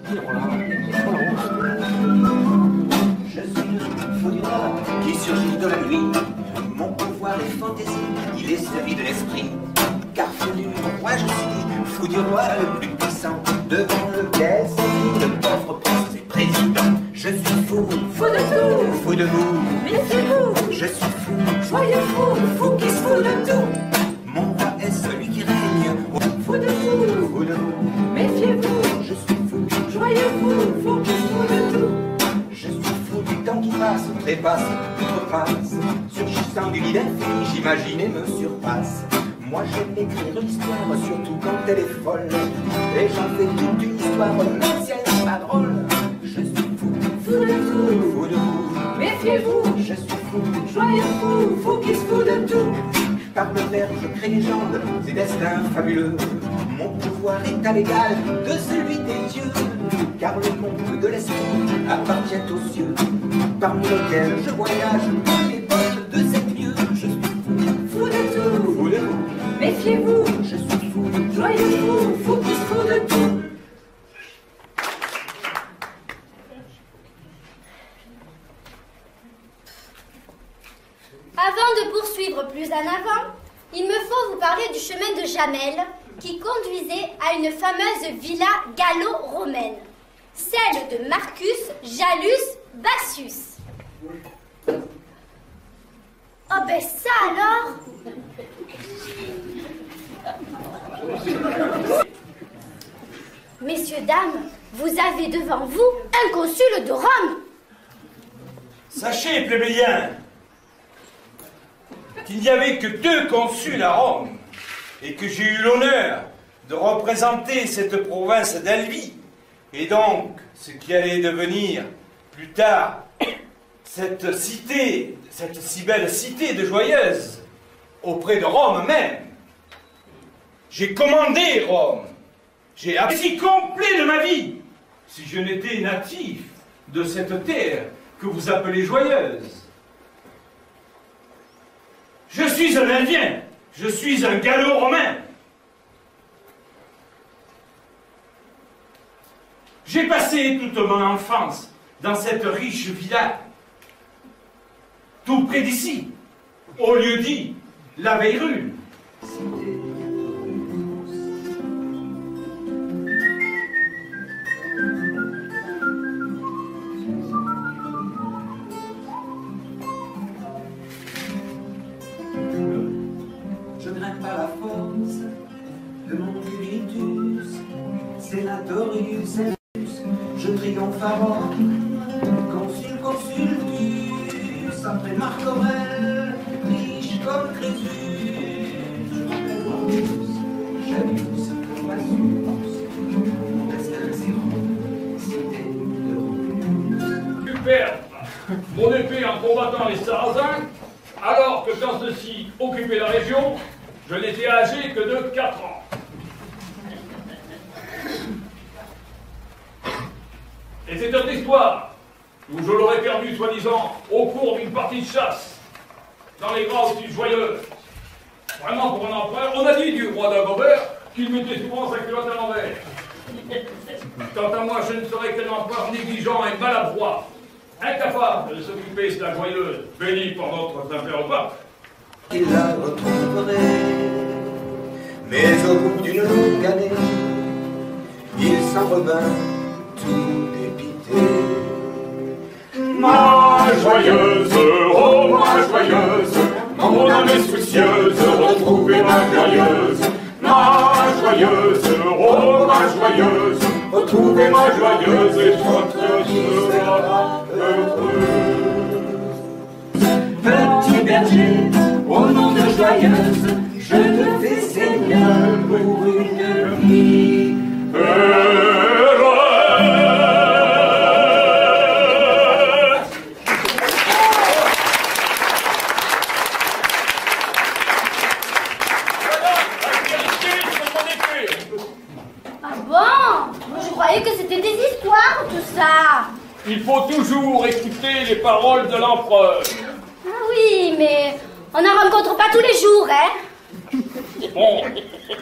Je suis le feu du roi qui surgit de la nuit. Mon pouvoir est fantaisie, il est celui de l'esprit. Car fou du roi je suis, fou du roi le plus puissant. Devant lequel s'est le pauvre prince et président. Je suis fou, Fou de tout, fou de vous. méfiez-vous, Je suis fou, joyeux fou, fou qui se fout de tout. mon roi est celui qui règne. Fou de tout, Fou de vous, méfiez-vous, je suis fou. joyeux fou, fou qui se fout de tout. Je suis fou du temps qui passe, trépasse, outrepasse. Surgissant du lit infini, j'imagine et me surpasse. Moi j'aime écrire une histoire, surtout quand elle est folle. Et j'en fais toute une histoire, même si elle n'est pas drôle. Je suis fou, Fou de tout, fou de vous. méfiez-vous, Je suis fou, joyeux fou, fou qui se fout de tout. par le verbe je crée légendes et destins fabuleux. Mon pouvoir est à l'égal de celui des dieux. Car le monde de l'esprit appartient aux cieux, parmi lesquels je voyage dans les portes de cette lieu. Je suis Fou de tout, fou de vous, méfiez-vous, je suis fou, joyeux fou, fou qui se fout de tout. Avant de poursuivre plus en avant, il me faut vous parler du chemin de Jamel qui conduisait à une fameuse villa gallo-romaine, celle de Marcus Jalus Bassus. Oh ben ça alors! Messieurs, dames, vous avez devant vous un consul de Rome. Sachez, plébéiens, qu'il n'y avait que 2 consuls à Rome, et que j'ai eu l'honneur de représenter cette province d'Albi, et donc ce qui allait devenir plus tard cette cité, cette si belle cité de Joyeuse, auprès de Rome même. J'ai commandé Rome, j'ai appris complet de ma vie, si je n'étais natif de cette terre que vous appelez Joyeuse. Je suis un Indien, je suis un gallo-romain. J'ai passé toute mon enfance dans cette riche villa, tout près d'ici, au lieu dit la Veyrune. je n'aime pas la force de mon Viritus, Senatorius, je triomphe à Rome, consul, consultus, après Marc Aurèle, riche comme Crésus, je m'appelle Marcus, Jalus, Bassus, mon destin c'est Rome, cité de Rome. Super mon épée en combattant les Sarrasins, alors que quand ceux-ci occupaient la région, je n'étais âgé que de 4 ans. Et c'est une histoire où je l'aurais perdu, soi-disant, au cours d'une partie de chasse, dans les grottes du Joyeux. Vraiment, pour un empereur, on a dit du roi d'Agobert qu'il mettait souvent sa culotte à l'envers. Quant à moi, je ne serais qu'un empereur négligent et maladroit, incapable de s'occuper de la Joyeuse, bénie par notre Saint-Père Pape. Il la retrouverait, mais au bout d'une longue année, il s'en revint tout dépité. Ma joyeuse, oh ma joyeuse, mon âme est soucieuse, retrouvez ma joyeuse. Ma joyeuse, oh ma joyeuse, retrouvez ma joyeuse et votre sera heureuse. Petit berger, au nom de Joyeuse, je te fais Seigneur pour une vie. Ah bon? Moi, je croyais que c'était des histoires, tout ça. Il faut toujours écouter les paroles de l'empereur. Ah oui, mais on n'en rencontre pas tous les jours, hein? Bon,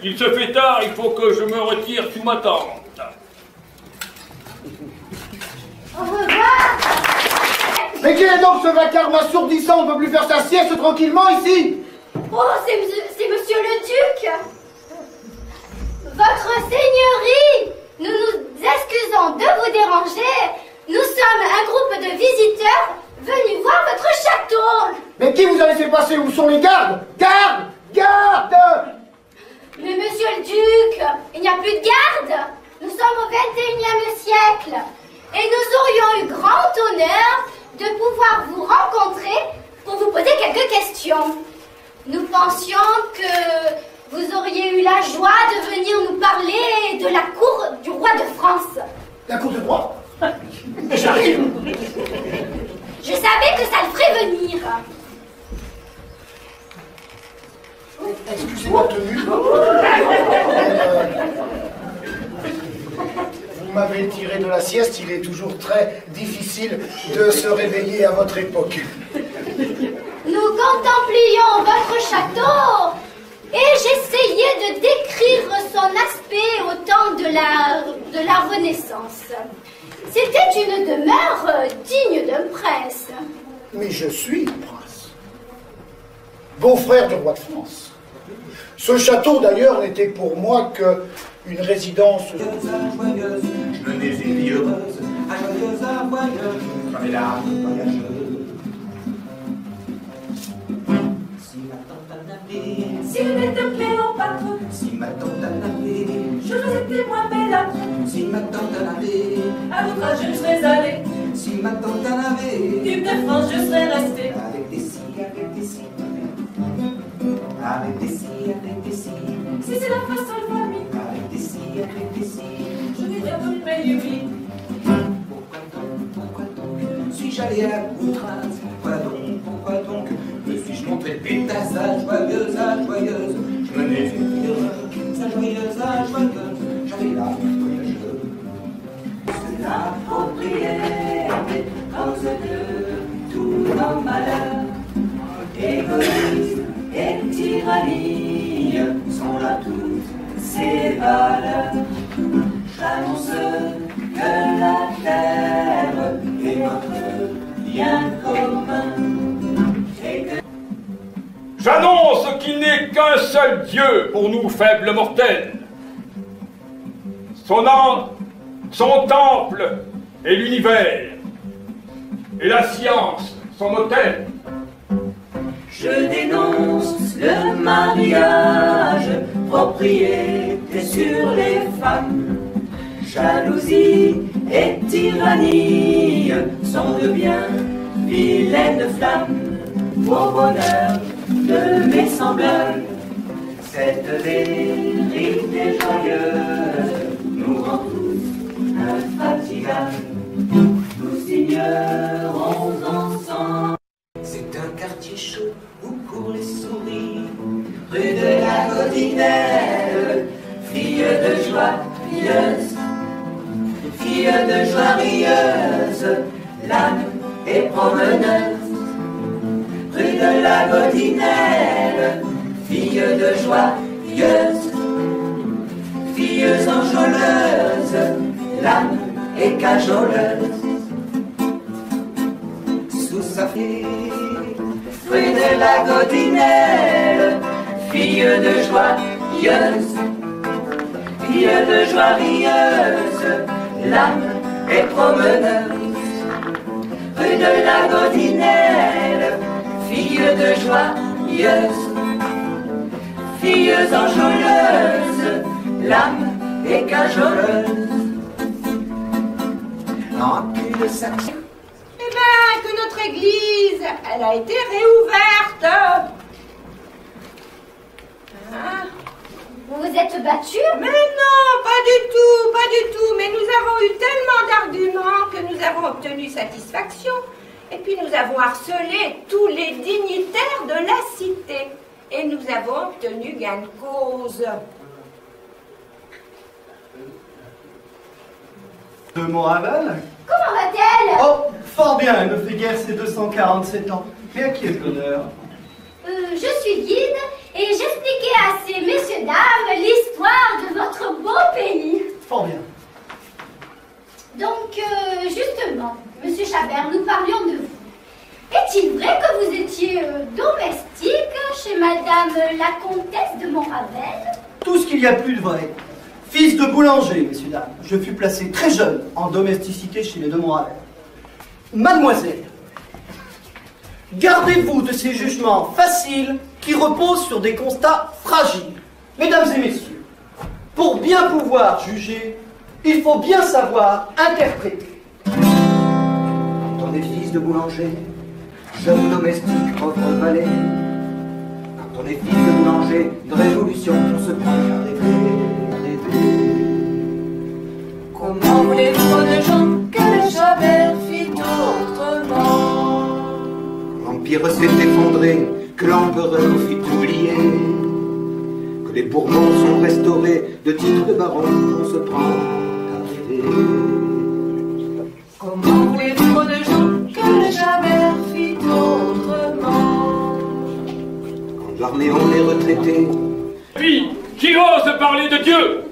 il se fait tard, il faut que je me retire sous ma tente. Au revoir. Mais qui est donc ce vacarme assourdissant? On ne peut plus faire sa sieste tranquillement ici? Oh, c'est monsieur le duc. Votre seigneurie, nous nous excusons de vous déranger. Nous sommes un groupe de visiteurs venus voir votre château. Mais qui vous a laissé passer? Où sont les gardes? Garde! Garde! Mais monsieur le duc, il n'y a plus de garde. Nous sommes au XXIe siècle. Et nous aurions eu grand honneur de pouvoir vous rencontrer pour vous poser quelques questions. Nous pensions que vous auriez eu la joie de venir nous parler de la cour du roi de France. La cour du roi? J'arrive! Je savais que ça le ferait venir. Excusez-moi, tenue. Vous m'avez tiré de la sieste, il est toujours très difficile de se réveiller à votre époque. Nous contemplions votre château et j'essayais de décrire son aspect au temps de la Renaissance. C'était une demeure digne d'un prince. Mais je suis prince, beau-frère du roi de France. Ce château, d'ailleurs, n'était pour moi qu'une résidence. Joyeuse, je menais une vie heureuse, à joyeuse, à voyeuse, j'avais l'âme voyageuse. Si ma tante en avait, Si le nez de Cléopâtre, si ma tante en avait, je vous étais moins belle. si ma tante en avait, À votre âge, je serais allée. si ma tante en avait, Duc de France, je serais restée. avec des si, avec des si, avec des si, avec des si, Si c'est la façon de famille, avec des si, avec des si. je vais dire une belle vie. Pourquoi donc, suis-je allé à outrance? Pourquoi donc, me suis-je montré pétasse à joyeuse, je menais une vie heureuse, à joyeuse, j'avais l'âme voyageuse. C'est la propriété, cause de tout nos malheurs. Égoïsme et tyrannie sont là toutes ces valeurs. J'annonce que la terre est notre bien commun. J'annonce qu'il n'est qu'un seul Dieu pour nous faibles mortels. Son temple est l'univers, et la science son autel. Je dénonce le mariage, propriété sur les femmes. Jalousie et tyrannie sont de bien vilaines flammes. Au bonheur de mes semblables, cette vérité joyeuse nous rend tous infatigables. Nous signerons ensemble. C'est un quartier chaud où courent les souris, rue de la Godinelle, Fille de joie rieuse, fille de joie rieuse, l'âme est promeneuse. Rue de la Godinelle, fille de joie rieuse, fille enjôleuse, l'âme est cajoleuse. sous sa fille. Rue de la Godinelle, fille de joie rieuse, fille de joie rieuse, l'âme est promeneuse. Rue de la Godinelle, fille de joie rieuse, fille enjôleuse, l'âme est cajoleuse. En cul-de-sac. Eh bien, que notre église, elle a été réouverte. Hein? Vous vous êtes battu? Mais non, pas du tout. Mais nous avons eu tellement d'arguments que nous avons obtenu satisfaction. Et puis nous avons harcelé tous les dignitaires de la cité. Et nous avons obtenu gain de cause. De Moraval? Comment va-t-elle? Oh, fort bien, elle ne fait guère ses 247 ans. Mais à qui est l'honneur? Je suis guide et j'expliquais à ces messieurs dames l'histoire de votre beau pays. Fort bien. Donc, justement, Madame la comtesse de Montravel? Tout ce qu'il y a plus de vrai. Fils de boulanger, messieurs, dames, je fus placé très jeune en domesticité chez les de Montravel. Mademoiselle, gardez-vous de ces jugements faciles qui reposent sur des constats fragiles. Mesdames et messieurs, pour bien pouvoir juger, il faut bien savoir interpréter. Quand on est fils de boulanger, jeune domestique, pauvre valet. Quand on est fils de boulanger, de révolution, on se prend à rêver. Comment voulez-vous de gens que Chabert fit autrement? L'Empire s'est effondré, que l'empereur fit oublier, que les Bourbons sont restaurés, de titres de baron, on se prend à rêver. Comment voulez-vous de gens que Chabert fit autrement? Quand l'armée on est retraité, Puis, qui ose parler de Dieu?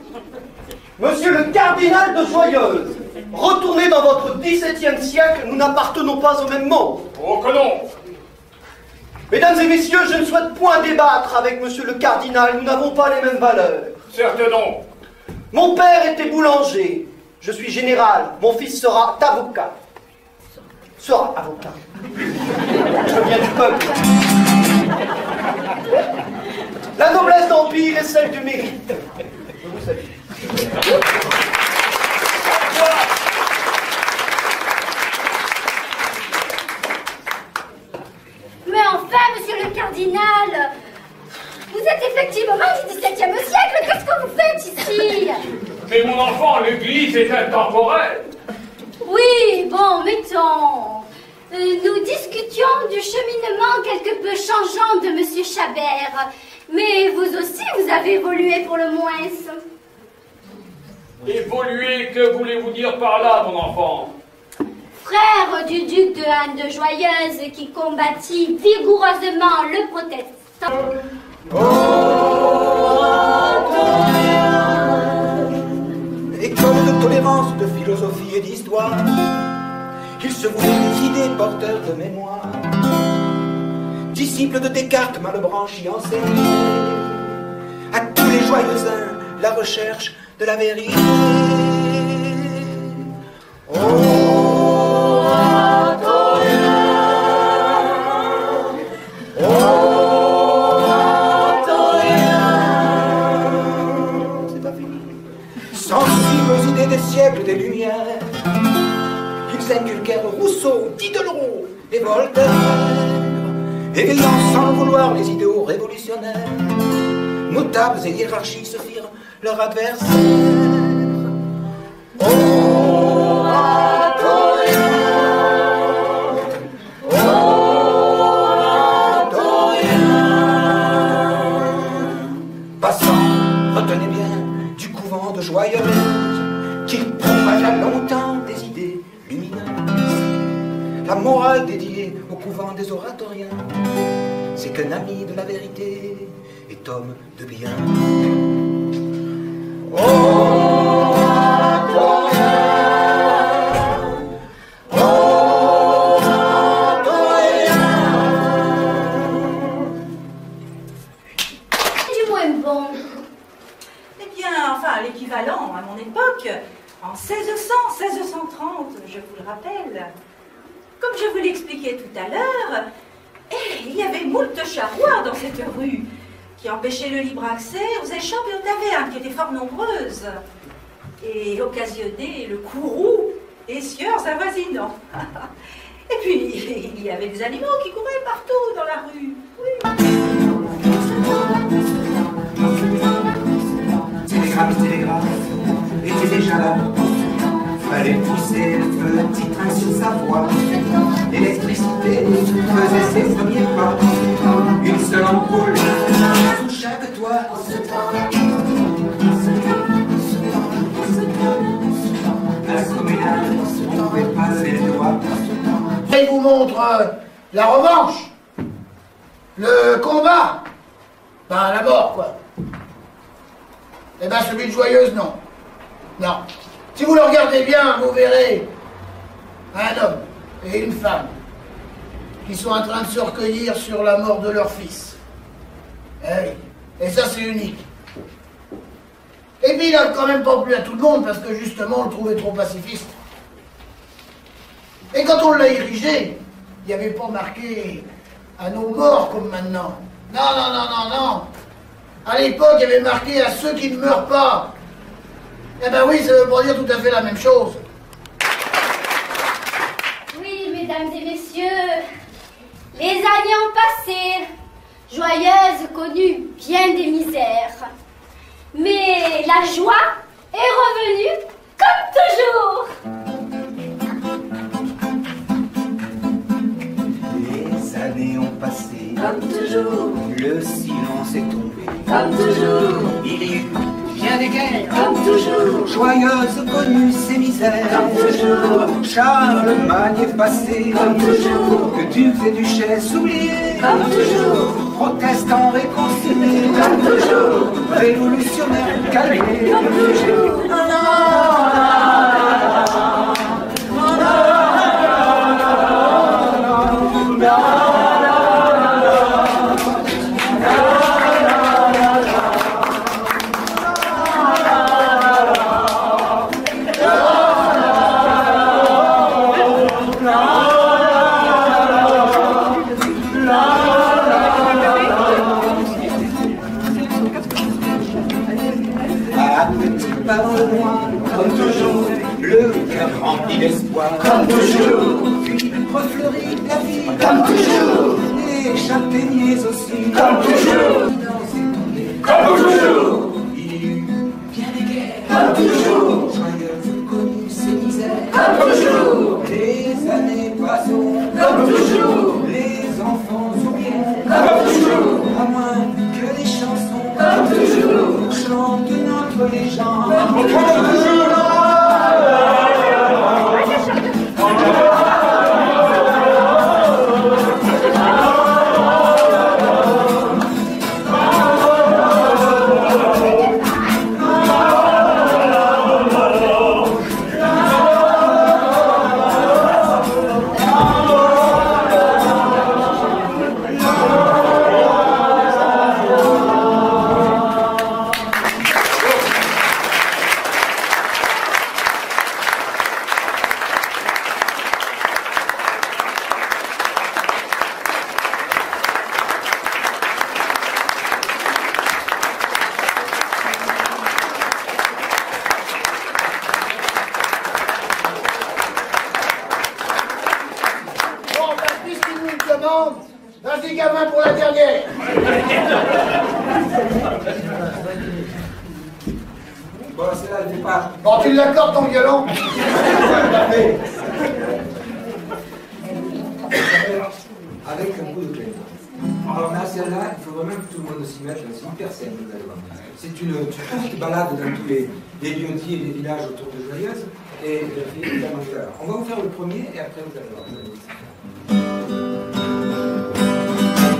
Monsieur le cardinal de Joyeuse, retournez dans votre XVIIe siècle, nous n'appartenons pas au même monde. Oh que non! Mesdames et messieurs, je ne souhaite point débattre avec monsieur le cardinal, nous n'avons pas les mêmes valeurs. Certes non. Mon père était boulanger, je suis général, mon fils sera avocat. Sera avocat. Je viens du peuple. La noblesse d'Empire est celle du mérite. Je vous salue. Mais enfin, monsieur le cardinal, vous êtes effectivement du XVIIe siècle. Qu'est-ce que vous faites ici? Mais mon enfant, l'église est intemporelle. Oui, bon, mettons. Nous discutions du cheminement quelque peu changeant de monsieur Chabert. Mais vous aussi, vous avez évolué pour le moins. Évoluer, que voulez-vous dire par là, mon enfant? Frère du duc de Anne de Joyeuse qui combattit vigoureusement le protestant. école de tolérance, de philosophie et d'histoire, il se voulait lucide, porteur de mémoire, disciple de Descartes, Malebranche y enseignait à tous les joyeux uns la recherche de la vérité. Sensibles aux idées des siècles, des Lumières, ils inculquèrent Rousseau, Diderot et Voltaire, éveillant sans le vouloir les idéaux révolutionnaires. Notables et hiérarchies se firent leurs adversaires. Passant, retenez bien, du couvent de Joyeuse, qui propagea longtemps des idées lumineuses. La morale dédiée au couvent des oratoriens, c'est qu'un ami de la vérité est homme de bien. Du moins bon. Eh bien, enfin, l'équivalent à mon époque, en 1600, 1630, je vous le rappelle. Comme je vous l'expliquais tout à l'heure, il y avait moult charrois dans cette rue qui empêchaient le libre accès aux échoppes et aux tavernes qui étaient fort nombreuses et occasionnaient le courroux des sieurs avoisinants. Et puis, il y avait des animaux qui couraient partout dans la rue. Oui. Télégraphe était déjà là. Fallait pousser le petit train sur sa voie. L'électricité faisait ses premiers pas. Une seule ampoule sous chaque toit. La comédie, on pouvait passer le doigt. Il vous montre la revanche, le combat, ben la mort quoi. Eh ben celui de Joyeuse, non. Non. Si vous le regardez bien, vous verrez un homme et une femme qui sont en train de se recueillir sur la mort de leur fils. Eh oui. Et ça, c'est unique. Et puis, il a quand même pas plu à tout le monde parce que justement, on le trouvait trop pacifiste. Et quand on l'a érigé, il n'y avait pas marqué à nos morts comme maintenant. Non, non, non, non, non. À l'époque, il y avait marqué à ceux qui ne meurent pas. Eh ben oui, ça veut pas dire tout à fait la même chose. Oui, mesdames et messieurs, les années ont passé, joyeuses connues bien des misères. Mais la joie est revenue comme toujours. Les années ont passé, Comme toujours, le silence est tombé. comme toujours, Il y eut bien des guerres, comme toujours, joyeuses connues ces misères. comme toujours, Charlemagne est passé, comme toujours, que ducs et duchesses oubliés, comme toujours, protestants réconciliés, comme toujours, révolutionnaires calmés. comme toujours. À petit pas dans le loin, comme toujours, le cœur rempli d'espoir. Comme toujours, Puis refleurit la vie, comme toujours, les châtaigniers aussi. comme toujours, comme toujours, Il y eut bien des guerres, comme toujours, joyeuses connues ces misères. comme toujours, Les années passeront, comme toujours, les enfants oublieront, comme toujours, à moins que les chansons comme toujours. chantent notre légende. Bon, bah, puisqu'il nous le demande, vas-y, gamin, pour la dernière. Bon, c'est là le départ. Bon, tu l'accordes ton violon. Avec un coup de clé. Alors là, celle-là, il faut vraiment que tout le monde s'y mette. C'est hyper simple, vous allez voir. C'est une petite balade dans tous les lieux-dits et les villages autour de Joyeuse. Et évidemment, on va vous faire le premier et après vous allez voir.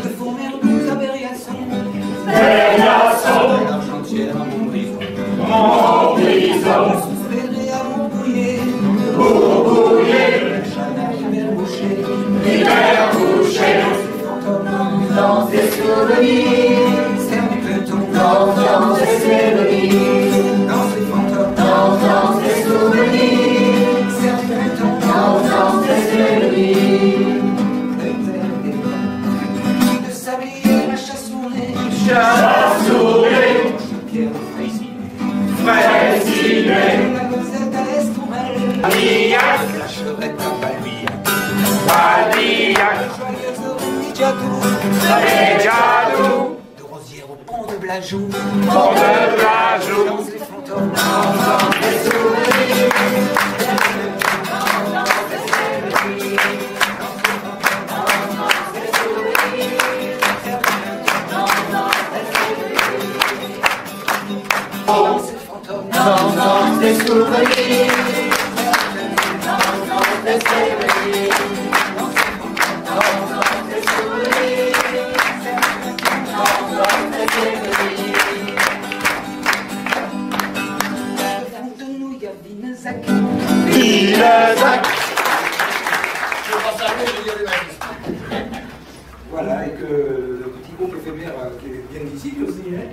De fourmer nous aberrations. L'argentière à mon brison. Mon prison, Soufflerai à mon bouillet. pour bouiller, Chanel hiver bouché. l'hiver couché, Dans des souvenirs. Serre-du-peloton. dans des souvenirs, Dans ces fantômes. dans des souvenirs, Serre-du-peloton. dans des souvenirs. De sablier, la chasse au nez. Chasse-souris, Pierre Frécy. Fréciné, La gazette à l'Estourel. Miac, La chevrette à Baluillac. Badillac, Joyeuse Remidjadou. Jadou, De Rosière au pont de Blajou. Pont de Blajou, Dans les fantômes. des souvenirs, Dans ces fantômes. dans des souvenirs, dans des souvenirs, De nouilles à Vinezac. Vinezac, Je vais pas s'arrêter, je vais dire les magistrats. Voilà, et que le petit couple éphémère qui vient d'ici aussi, hein.